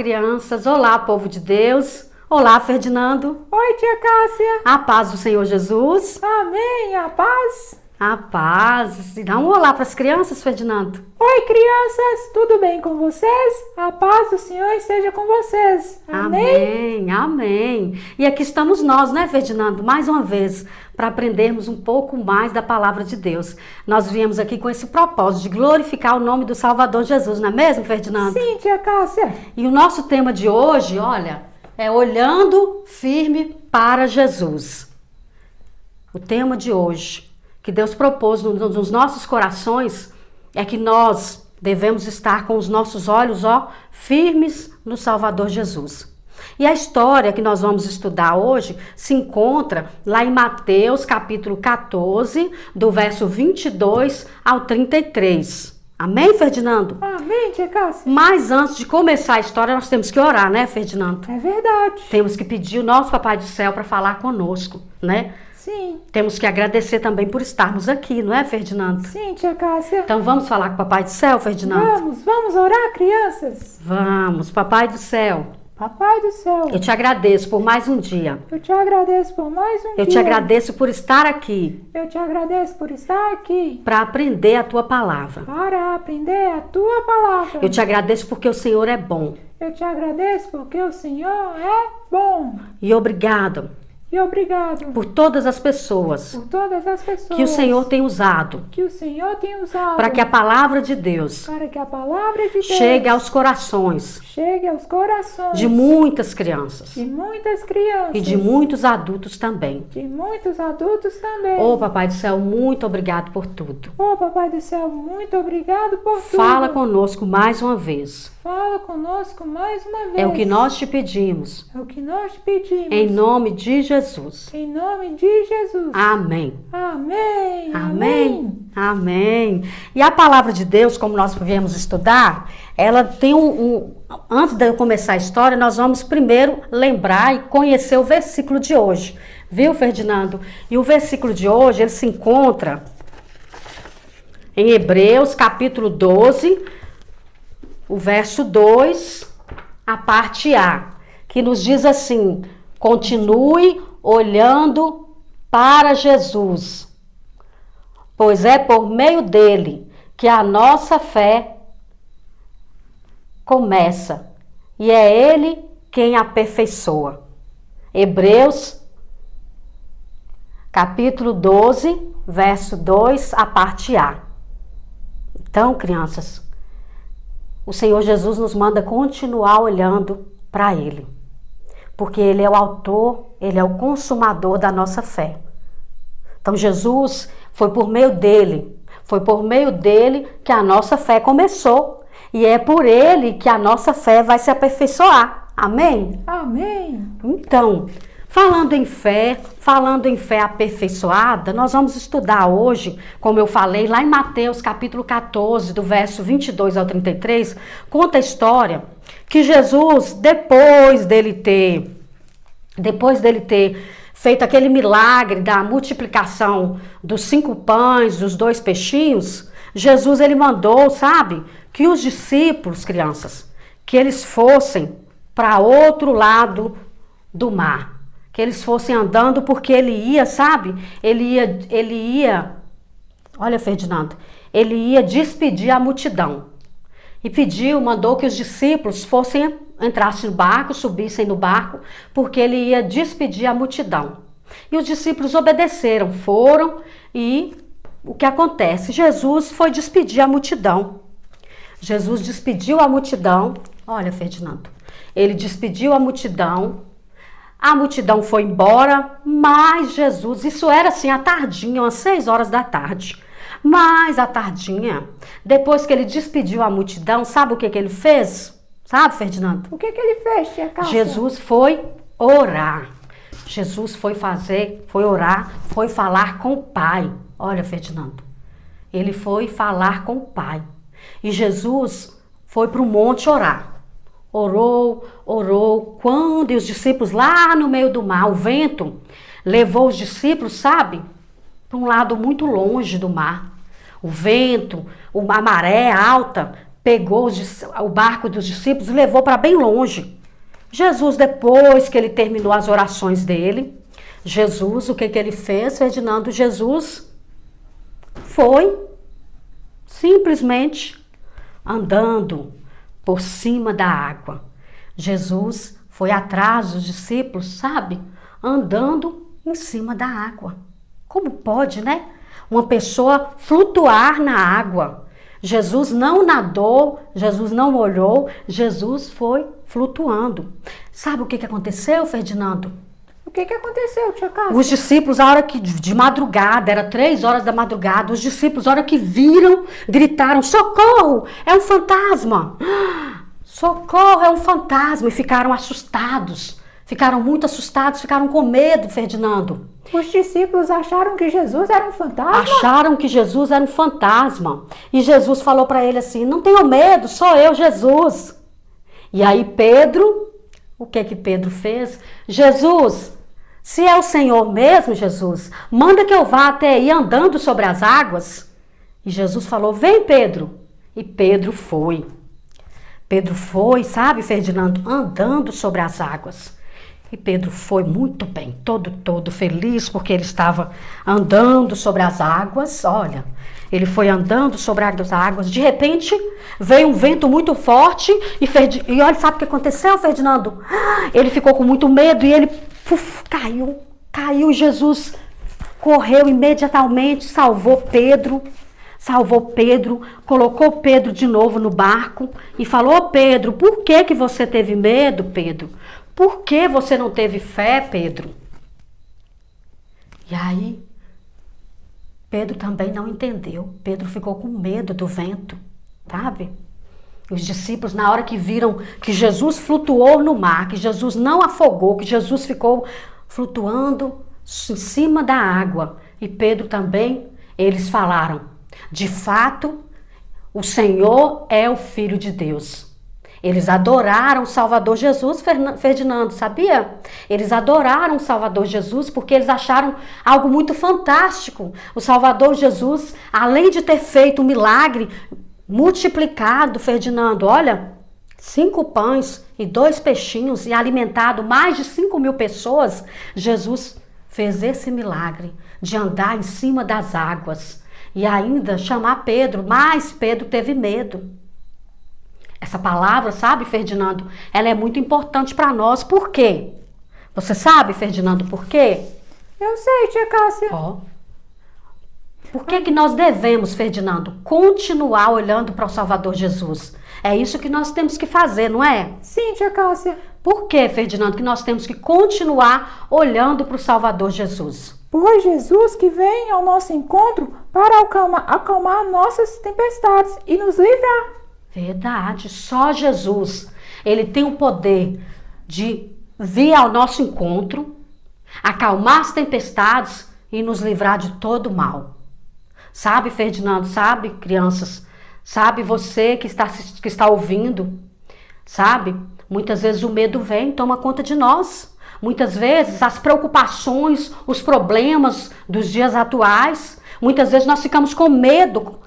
crianças. Olá, povo de Deus. Olá, Ferdinando. Oi, tia Cássia. A paz do Senhor Jesus. Amém, a paz. A paz. Dá um olá para as crianças, Ferdinando. Oi, crianças. Tudo bem com vocês? A paz do Senhor esteja com vocês. Amém? Amém, amém. E aqui estamos nós, né, Ferdinando? Mais uma vez, para aprendermos um pouco mais da palavra de Deus. Nós viemos aqui com esse propósito de glorificar o nome do Salvador Jesus, não é mesmo, Ferdinando? Sim, tia Cássia. E o nosso tema de hoje, olha, é olhando firme para Jesus. O tema de hoje que Deus propôs nos nossos corações é que nós devemos estar com os nossos olhos, firmes no Salvador Jesus. E a história que nós vamos estudar hoje se encontra lá em Mateus capítulo 14, do verso 22 ao 33. Amém, Ferdinando? Amém, tia Cássia. Mas antes de começar a história, nós temos que orar, né, Ferdinando? É verdade. Temos que pedir o nosso Papai do Céu para falar conosco, né? Sim. Temos que agradecer também por estarmos aqui, não é, Ferdinando? Sim, tia Cássia. Então vamos falar com o Papai do Céu, Ferdinando? Vamos orar, crianças. Vamos, Papai do Céu. Papai do céu, Eu te agradeço por mais um dia. eu te agradeço por mais um dia. Eu te agradeço por estar aqui Eu te agradeço por estar aqui para aprender a tua palavra. para aprender a tua palavra. Eu te agradeço porque o Senhor é bom. Eu te agradeço porque o Senhor é bom. E obrigado E obrigado por todas as pessoas por todas as pessoas que o Senhor tem usado que o Senhor tem usado para que a palavra de Deus para que a palavra de Deus chegue aos corações chegue aos corações de muitas crianças de muitas crianças e de muitos adultos também. de muitos adultos também. Ô, Papai do Céu, muito obrigado por tudo. Ô, Papai do céu, muito obrigado por tudo. Fala conosco mais uma vez. Fala conosco mais uma vez. É o que nós te pedimos. É o que nós te pedimos. Em nome de Jesus. Em nome de Jesus. Amém. Amém. Amém. Amém. E a palavra de Deus, como nós viemos estudar, ela tem Antes de eu começar a história, nós vamos primeiro lembrar e conhecer o versículo de hoje. Viu, Ferdinando? E o versículo de hoje, ele se encontra em Hebreus, capítulo 12, o verso 2, a parte A, que nos diz assim: continue olhando para Jesus, pois é por meio dele que a nossa fé começa, e é ele quem aperfeiçoa. Hebreus, capítulo 12, verso 2, a parte A. Então, crianças, o Senhor Jesus nos manda continuar olhando para ele, porque ele é o autor, ele é o consumador da nossa fé. Então, Jesus foi por meio dele que a nossa fé começou. E é por ele que a nossa fé vai se aperfeiçoar. Amém? Amém. Então, falando em fé aperfeiçoada, nós vamos estudar hoje, como eu falei, lá em Mateus capítulo 14, do verso 22 ao 33, conta a história que Jesus, depois dele ter feito aquele milagre da multiplicação dos 5 pães, dos 2 peixinhos, Jesus ele mandou, sabe, que os discípulos, crianças, que eles fossem para outro lado do mar, que eles fossem andando, porque ele ia, sabe, olha, Ferdinando, ele ia despedir a multidão e mandou que os discípulos entrassem no barco, subissem no barco, porque ele ia despedir a multidão. E os discípulos obedeceram, foram, e o que acontece? Jesus foi despedir a multidão. Jesus despediu a multidão. Olha, Ferdinando, ele despediu a multidão foi embora, mas Jesus, isso era assim à tardinha, umas 6 horas da tarde. Mas à tardinha, depois que ele despediu a multidão, sabe o que ele fez? Sabe, Ferdinando? O que ele fez, tia Cássia? Jesus foi orar. Jesus foi orar, foi falar com o Pai. Olha, Ferdinando, ele foi falar com o Pai. E Jesus foi para o monte orar. Orou. Quando os discípulos lá no meio do mar, o vento levou os discípulos, sabe, para um lado muito longe do mar. O vento, a maré alta pegou o barco dos discípulos e levou para bem longe. Jesus, depois que ele terminou as orações dele, Jesus, o que ele fez, Ferdinando? Jesus foi simplesmente andando por cima da água. Jesus foi atrás dos discípulos, sabe? Andando em cima da água. Como pode, né? Uma pessoa flutuar na água. Jesus não nadou, Jesus não molhou, Jesus foi flutuando. Sabe o que aconteceu, Ferdinando? O que aconteceu, tia Cássia? Os discípulos, a hora que de madrugada, era 3 horas da madrugada, os discípulos, a hora que viram, gritaram: socorro, é um fantasma! Socorro, é um fantasma! E ficaram assustados, ficaram muito assustados, ficaram com medo, Ferdinando. Os discípulos acharam que Jesus era um fantasma? Acharam que Jesus era um fantasma. E Jesus falou para ele assim: não tenham medo, sou eu, Jesus. E aí Pedro, o que Pedro fez? Jesus, se é o Senhor mesmo, Jesus, manda que eu vá até aí andando sobre as águas. E Jesus falou: vem, Pedro. E Pedro foi. Pedro foi, sabe, Ferdinando, andando sobre as águas. E Pedro foi muito bem, todo feliz, porque ele estava andando sobre as águas. Olha, ele foi andando sobre as águas. De repente, veio um vento muito forte e olha, sabe o que aconteceu, Ferdinando? Ele ficou com muito medo e ele caiu. Jesus correu imediatamente, salvou Pedro, colocou Pedro de novo no barco e falou: Pedro, por que você teve medo, Pedro? Por que você não teve fé, Pedro? E aí, Pedro também não entendeu. Pedro ficou com medo do vento, sabe? Os discípulos, na hora que viram que Jesus flutuou no mar, que Jesus não afogou, que Jesus ficou flutuando em cima da água, e Pedro também, eles falaram: de fato, o Senhor é o Filho de Deus. Eles adoraram o Salvador Jesus, Ferdinando, sabia? Eles adoraram o Salvador Jesus porque eles acharam algo muito fantástico. O Salvador Jesus, além de ter feito um milagre multiplicado, Ferdinando, olha, 5 pães e 2 peixinhos e alimentado mais de 5.000 pessoas, Jesus fez esse milagre de andar em cima das águas e ainda chamar Pedro, mas Pedro teve medo. Essa palavra, sabe, Ferdinando, ela é muito importante para nós. Por quê? Você sabe, Ferdinando, por quê? Eu sei, tia Cássia. Por que nós devemos, Ferdinando, continuar olhando para o Salvador Jesus? É isso que nós temos que fazer, não é? Sim, tia Cássia. Por que, Ferdinando, que nós temos que continuar olhando para o Salvador Jesus? Pois Jesus que vem ao nosso encontro para acalmar nossas tempestades e nos livrar. Verdade, só Jesus, ele tem o poder de vir ao nosso encontro, acalmar as tempestades e nos livrar de todo o mal. Sabe, Ferdinando, sabe, crianças, sabe você que está ouvindo, sabe, muitas vezes o medo vem e toma conta de nós. Muitas vezes as preocupações, os problemas dos dias atuais, muitas vezes nós ficamos com medo,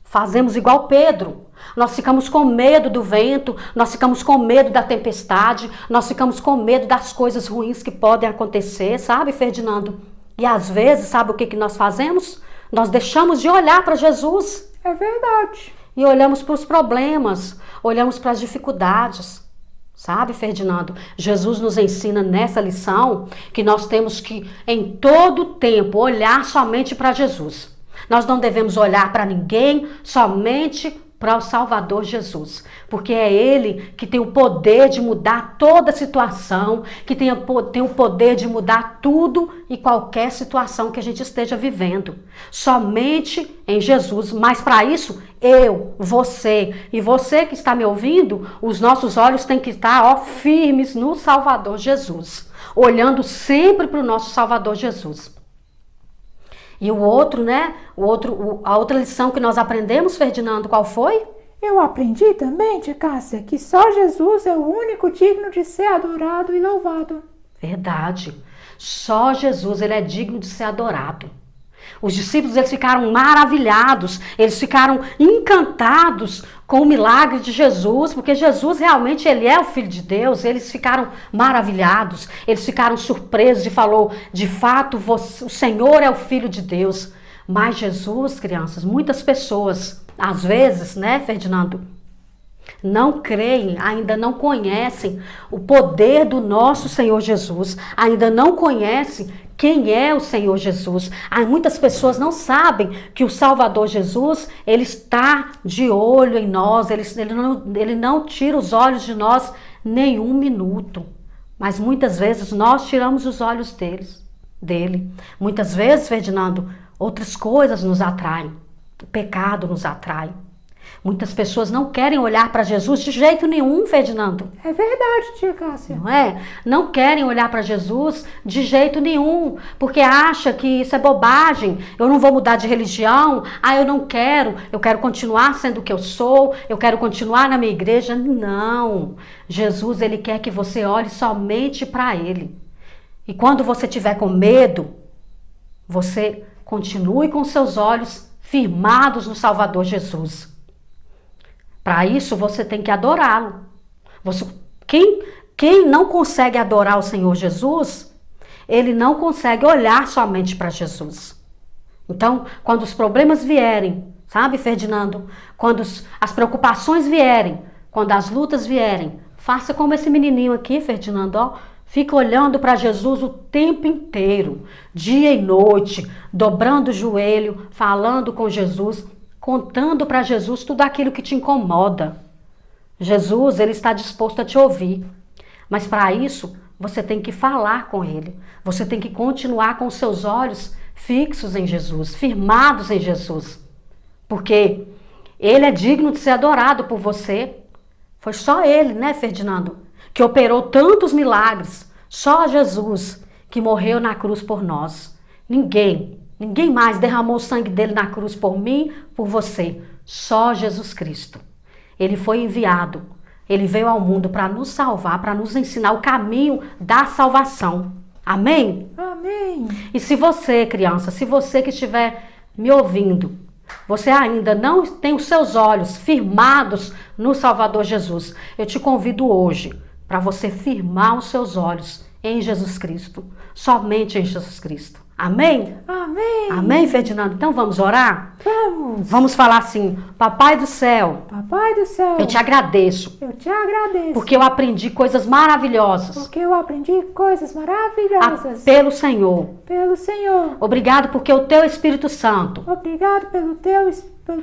fazemos igual Pedro. Nós ficamos com medo do vento, nós ficamos com medo da tempestade, nós ficamos com medo das coisas ruins que podem acontecer, sabe, Ferdinando? E às vezes, sabe o que nós fazemos? Nós deixamos de olhar para Jesus. É verdade. E olhamos para os problemas, olhamos para as dificuldades. Sabe, Ferdinando? Jesus nos ensina nessa lição que nós temos que, em todo tempo, olhar somente para Jesus. Nós não devemos olhar para ninguém, somente para o Salvador Jesus, porque é Ele que tem o poder de mudar toda situação, que tem o poder de mudar tudo e qualquer situação que a gente esteja vivendo. Somente em Jesus, mas para isso, eu, você e você que está me ouvindo, os nossos olhos têm que estar firmes no Salvador Jesus, olhando sempre para o nosso Salvador Jesus. E o outro, né? A outra lição que nós aprendemos, Ferdinando, qual foi? Eu aprendi também, tia Cássia, que só Jesus é o único digno de ser adorado e louvado. Verdade. Só Jesus, ele é digno de ser adorado. Os discípulos, eles ficaram maravilhados, eles ficaram encantados com o milagre de Jesus, porque Jesus realmente, ele é o Filho de Deus. Eles ficaram maravilhados, eles ficaram surpresos e falou, de fato, o Senhor é o Filho de Deus. Mas Jesus, crianças, muitas pessoas, às vezes, né, Ferdinando, não creem, ainda não conhecem o poder do nosso Senhor Jesus, ainda não conhecem quem é o Senhor Jesus. Muitas pessoas não sabem que o Salvador Jesus, ele está de olho em nós, ele não tira os olhos de nós nenhum minuto. Mas muitas vezes nós tiramos os olhos dele. Muitas vezes, Ferdinando, outras coisas nos atraem, o pecado nos atrai. Muitas pessoas não querem olhar para Jesus de jeito nenhum, Ferdinando. É verdade, tia Cássia. Não é? Não querem olhar para Jesus de jeito nenhum, porque acha que isso é bobagem. Eu não vou mudar de religião. Eu quero continuar sendo o que eu sou, eu quero continuar na minha igreja. Não. Jesus, ele quer que você olhe somente para ele. E quando você tiver com medo, você continue com seus olhos firmados no Salvador Jesus. Para isso, você tem que adorá-lo. Quem não consegue adorar o Senhor Jesus, ele não consegue olhar somente para Jesus. Então, quando os problemas vierem, sabe, Ferdinando? Quando as preocupações vierem, quando as lutas vierem, faça como esse menininho aqui, Ferdinando, ó. Fica olhando para Jesus o tempo inteiro, dia e noite, dobrando o joelho, falando com Jesus, contando para Jesus tudo aquilo que te incomoda. Jesus, ele está disposto a te ouvir. Mas para isso, você tem que falar com ele. Você tem que continuar com os seus olhos fixos em Jesus, firmados em Jesus. Porque ele é digno de ser adorado por você. Foi só ele, né, Ferdinando, que operou tantos milagres. Só Jesus que morreu na cruz por nós. Ninguém mais derramou o sangue dele na cruz por mim, por você. Só Jesus Cristo. Ele foi enviado. Ele veio ao mundo para nos salvar, para nos ensinar o caminho da salvação. Amém? Amém. E se você, criança, se você que estiver me ouvindo, você ainda não tem os seus olhos firmados no Salvador Jesus, eu te convido hoje para você firmar os seus olhos em Jesus Cristo. Somente em Jesus Cristo. Amém? Amém. Amém, Ferdinando? Então vamos orar? Vamos. Vamos falar assim, Papai do céu, Papai do céu, eu te agradeço. eu te agradeço. Porque eu aprendi coisas maravilhosas. Porque eu aprendi coisas maravilhosas. Pelo Senhor. Pelo Senhor. Obrigado porque o teu Espírito Santo. Obrigado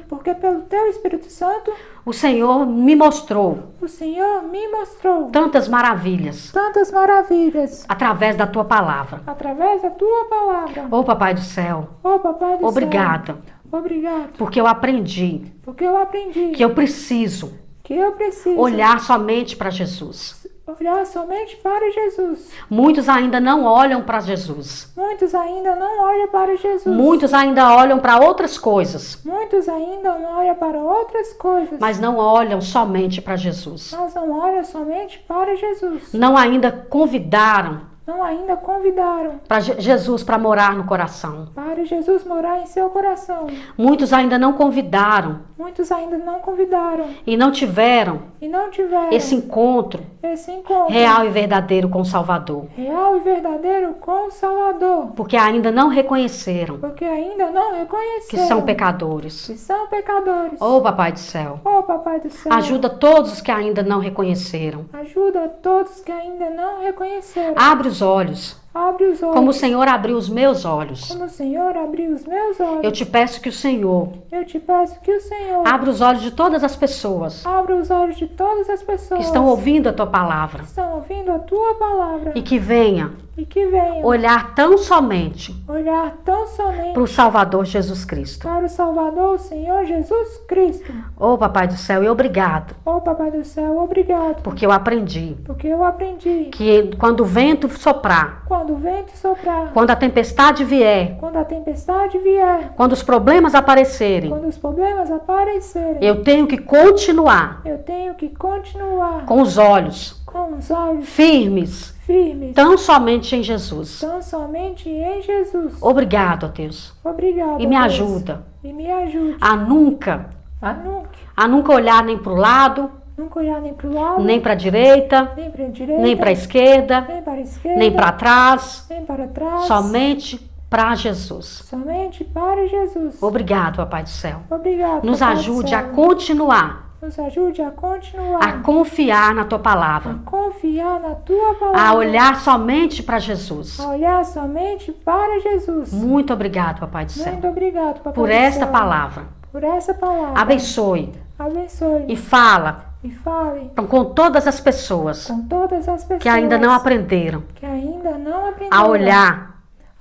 porque pelo teu Espírito Santo, O Senhor me mostrou o Senhor me mostrou tantas maravilhas tantas maravilhas através da tua palavra. através da tua palavra. Ô Papai do céu, Ô Papai do obrigada, céu, obrigado. porque eu aprendi Porque eu aprendi que eu preciso que eu preciso olhar somente para Jesus. olhar somente para Jesus. Muitos ainda não olham para Jesus. Muitos ainda não olham para Jesus. Muitos ainda olham para outras coisas, Muitos ainda não olham para outras coisas. mas não olham somente para Jesus. Mas não olham somente para Jesus. Não ainda convidaram Não ainda convidaram para Jesus para morar no coração. para Jesus morar em seu coração. Muitos ainda não convidaram Muitos ainda não convidaram e não tiveram e não tiveram esse encontro esse encontro real e verdadeiro com o Salvador. real e verdadeiro com o Salvador. Porque ainda não reconheceram Porque ainda não reconheceram que são pecadores. que são pecadores. Ô Papai do céu, Ô Papai do céu, ajuda todos os que ainda não reconheceram. ajuda a todos que ainda não reconheceram. Abre os olhos, Abre os olhos. como o Senhor abriu os meus olhos. Como o Senhor abriu os meus olhos. Eu te peço que o Senhor Eu te peço que o Senhor abra os olhos de todas as pessoas abra os olhos de todas as pessoas que estão ouvindo a tua palavra que estão ouvindo a tua palavra e que venha e que venham olhar tão somente olhar tão somente para o Salvador Jesus Cristo. para o Salvador, o Senhor Jesus Cristo. Ô Papai do céu, e obrigado, Ô Papai do céu, obrigado. porque eu aprendi Porque eu aprendi que quando o vento soprar, quando o vento soprar, quando a tempestade vier, quando a tempestade vier, quando os problemas aparecerem, quando os problemas aparecerem, eu tenho que continuar eu tenho que continuar com os olhos com os olhos firmes, firmes, tão somente em Jesus. tão somente em Jesus. Obrigado, ó Deus. Obrigado. E me Deus. ajuda E me ajude a nunca a olhar nem para o lado, nunca olhar nem para o lado, nem para a direita, nem para a direita, nem para a esquerda, nem para a esquerda, nem para trás, nem para trás, somente para Jesus. somente para Jesus. Obrigado, Papai do Céu. Obrigado. Nos Papai do ajude céu. a continuar Nos ajude a continuar, a confiar na tua palavra, a confiar na tua palavra, a olhar somente para Jesus. a olhar somente para Jesus. Muito obrigado, Papai do Céu, Muito obrigado, Papai por do esta céu, palavra. por essa palavra. Abençoe Abençoe e fala e fale com todas as pessoas com todas as pessoas que ainda não aprenderam que ainda não aprenderam a olhar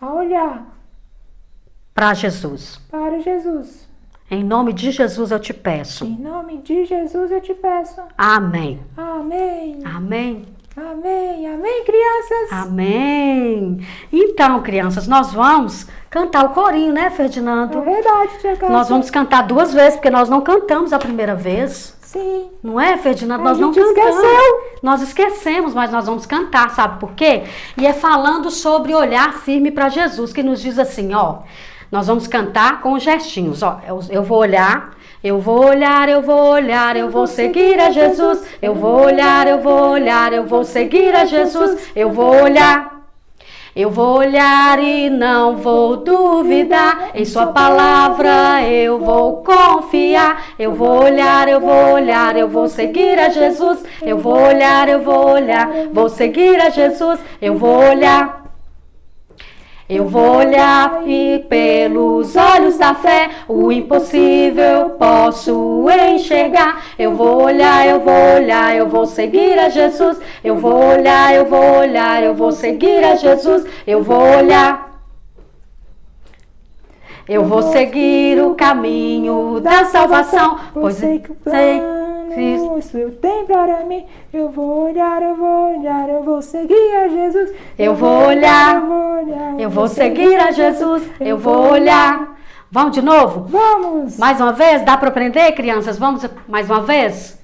a olhar para Jesus. para Jesus. Em nome de Jesus eu te peço. Em nome de Jesus eu te peço. Amém. Amém. Amém. Amém. Amém, crianças. Amém. Então, crianças, nós vamos cantar o corinho, né, É Ferdinando? verdade, tia Cássia. Nós vamos cantar 2 vezes, porque nós não cantamos a primeira vez. Sim. Não é, Ferdinando? A Nós não gente cantamos. esqueceu. Nós esquecemos, mas nós vamos cantar, sabe por quê? E é falando sobre olhar firme para Jesus, que nos diz assim, ó. Nós vamos cantar com gestinhos, ó. Eu vou olhar, eu vou olhar, eu vou olhar, eu vou seguir a Jesus. Eu vou olhar, eu vou olhar, eu vou seguir a Jesus. Eu vou olhar. Eu vou olhar e não vou duvidar, em sua palavra eu vou confiar. Eu vou olhar, eu vou olhar, eu vou seguir a Jesus. Eu vou olhar, eu vou olhar, vou seguir a Jesus. Eu vou olhar. Eu vou olhar e pelos olhos da fé o impossível eu posso enxergar. Eu vou olhar, eu vou olhar, eu vou seguir a Jesus. Eu vou olhar, eu vou olhar, eu vou seguir a Jesus. Eu vou olhar. Eu vou seguir o caminho da salvação, pois sei que o plano o Senhor tem para mim. Eu vou olhar, eu vou olhar, eu vou seguir a Jesus. Eu vou olhar, eu vou olhar, eu vou seguir a Jesus. Eu vou olhar. Vamos de novo? Vamos! Mais uma vez? Dá para aprender, crianças? Vamos mais uma vez?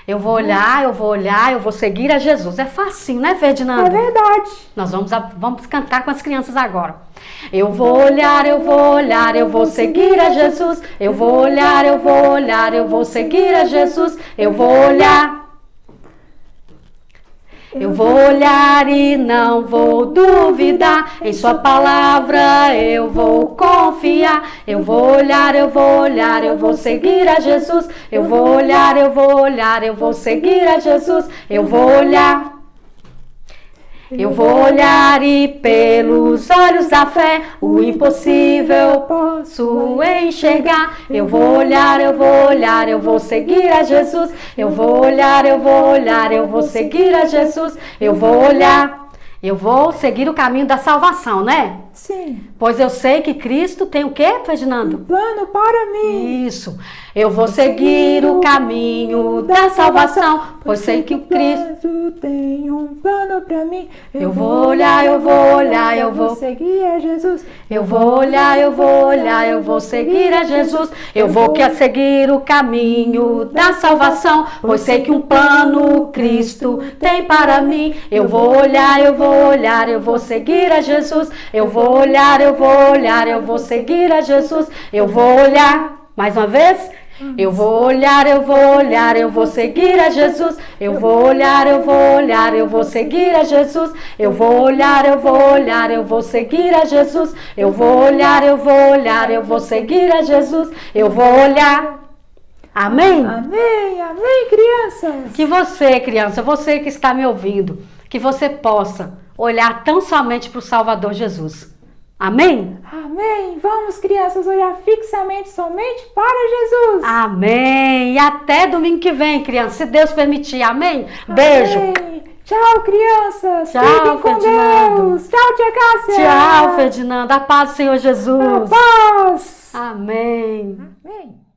Eu vou olhar, eu vou olhar, eu vou seguir a Jesus. É facinho, né, Ferdinando? É verdade. Nós vamos cantar com as crianças agora. Eu vou olhar, eu vou olhar, eu vou seguir a Jesus. Eu vou olhar, eu vou olhar, eu vou seguir a Jesus. Eu vou olhar. Eu vou olhar e não vou duvidar, em sua palavra eu vou confiar. Eu vou olhar, eu vou olhar, eu vou seguir a Jesus. Eu vou olhar, eu vou olhar, eu vou seguir a Jesus. Eu vou olhar. Eu vou olhar e pelos olhos da fé o impossível eu posso enxergar. Eu vou olhar, eu vou olhar, eu vou seguir a Jesus. Eu vou olhar, eu vou olhar, eu vou seguir a Jesus. Eu vou olhar, eu vou seguir o caminho da salvação, né? Sim. Pois eu sei que Cristo tem o quê, Ferdinando? Plano para mim. Isso. Eu vou seguir o caminho da salvação, pois sei que o Cristo tem um plano para mim. Eu vou olhar, eu vou olhar, eu vou seguir a Jesus. Eu vou olhar, eu vou olhar, eu vou seguir a Jesus. Eu vou seguir o caminho da salvação, pois sei que um plano Cristo tem para mim. Eu vou olhar, eu vou olhar, eu vou seguir a Jesus. Eu vou olhar, eu vou olhar, eu vou seguir a Jesus. Eu vou olhar, mais uma vez. Eu vou olhar, eu vou olhar, eu vou seguir a Jesus. Eu vou olhar, eu vou olhar, eu vou seguir a Jesus. Eu vou olhar, eu vou olhar, eu vou seguir a Jesus. Eu vou olhar, eu vou olhar, eu vou seguir a Jesus. Eu vou olhar. Amém? Amém, amém, crianças. Que você, criança, você que está me ouvindo, que você possa olhar tão somente para o Salvador Jesus. Amém? Amém. Vamos, crianças, olhar fixamente somente para Jesus. Amém. E até domingo que vem, criança, se Deus permitir. Amém? Beijo. Amém. Tchau, crianças. Tchau, Fiquem com Ferdinando. Deus. Tchau, tia Cássia. Tchau, Ferdinando. A paz do Senhor Jesus. A paz. Amém. Amém.